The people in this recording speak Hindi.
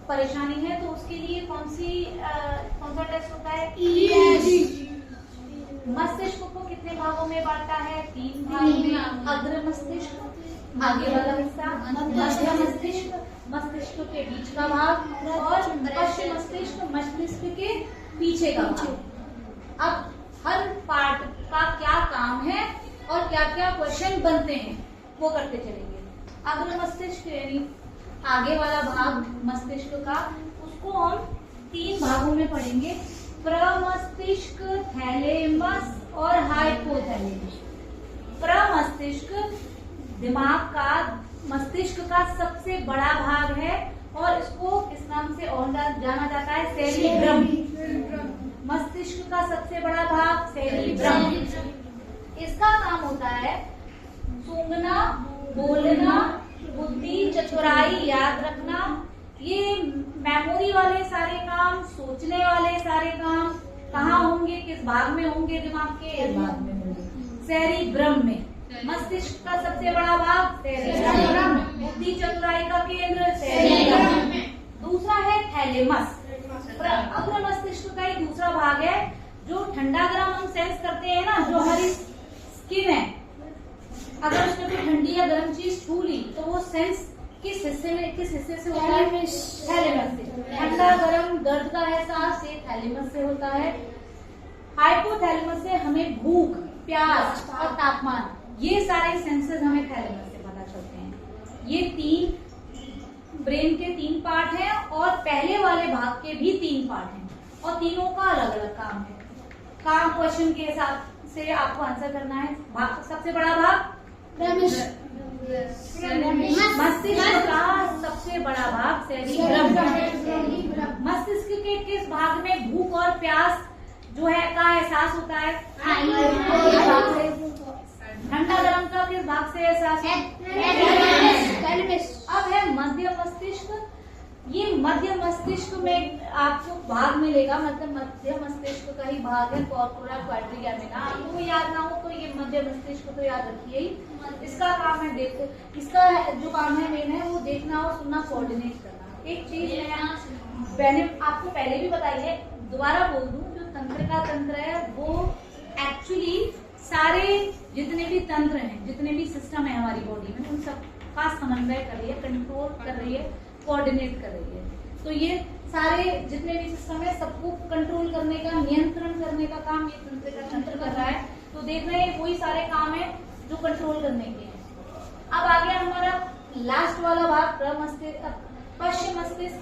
परेशानी है तो उसके लिए कौन सा टेस्ट होता है? मस्तिष्क को कितने भागों में बांटा है? 3 भागों में। अग्र मस्तिष्क आगे वाला हिस्सा, मध्य मस्तिष्क मस्तिष्क के बीच का भाग और पश्चिम मस्तिष्क मस्तिष्क के पीछे का भाग। अब हर पार्ट का क्या काम है और क्या क्या क्वेश्चन बनते हैं वो करते चलेंगे। अग्र मस्तिष्क यानी आगे वाला भाग मस्तिष्क का, उसको हम 3 भागों में पढ़ेंगे, प्रमस्तिष्क, थैलेमस और हाइपोथैलेमस। प्रमस्तिष्क दिमाग का, मस्तिष्क का सबसे बड़ा भाग है और इसको किस नाम से और जाना जाता है? सेरिब्रम। मस्तिष्क का सबसे बड़ा भाग सेरिब्रम। इसका काम होता है सूंघना, बोलना, बुद्धि, चतुराई, याद रखना, ये मेमोरी वाले सारे काम, सोचने वाले सारे काम कहाँ होंगे, किस भाग में होंगे दिमाग के? इस भाग में होंगे, सेरिब्रम में। मस्तिष्क का सबसे बड़ा भाग सेरिब्रम, बुद्धि चतुराई का केंद्र सेरिब्रम। दूसरा है थैलेमस। अग्र मस्तिष्क का ही दूसरा भाग है जो ठंडा गर्म हम सेंस करते हैं ना, जो हमारी स्किन है, अगर उसने कोई ठंडी या गर्म चीज छू ली तो वो सेंस किस हिस्से से होता है? थैलेमस से। ठंडा गर्म दर्द का एहसास ये थैलेमस से होता है। हाइपोथैलेमस से हमें भूख, प्यास और तापमान, ये सारे सेंसेस हमें थैलेमस से पता चलते हैं। ये 3 ब्रेन के 3 पार्ट हैं और पहले वाले भाग के भी 3 पार्ट हैं और तीनों का अलग अलग काम है। काम क्वेश्चन के हिसाब से आपको आंसर करना है। सबसे बड़ा भाग मस्तिष्क का सबसे बड़ा भाग सेरिब्रम। मस्तिष्क के किस भाग में भूख और प्यास जो है का एहसास होता है? ठंडा गर्म का किस भाग से एहसास है? अब है मध्य मस्तिष्क। ये मध्य मस्तिष्क में आपको भाग मिलेगा, मतलब मध्य मस्तिष्क का ही भाग है कॉर्पोरा क्वाड्रिगेमिना। आपको याद ना हो तो ये मध्य मस्तिष्क तो याद रखिए ही। इसका काम है इसका जो काम है मेन है वो देखना और सुनना, कोऑर्डिनेट करना। एक चीज मैंने आपको पहले भी बताई है, दोबारा बोल दूं, जो तंत्र का तंत्र है वो एक्चुअली सारे जितने भी तंत्र हैं, जितने भी सिस्टम है हमारी बॉडी में, उन सब का समन्वय कर रही है, कंट्रोल कर रही है, कोऑर्डिनेट कर रही है। तो ये सारे जितने भी सिस्टम है सबको कंट्रोल करने का, नियंत्रण करने का काम ये तंत्र का तंत्र कर रहा है। तो देख रहे हैं वही सारे काम है जो कंट्रोल करने के हैं। अब आ गया हमारा लास्ट वाला भाग, पश्चिम मस्तिष्क।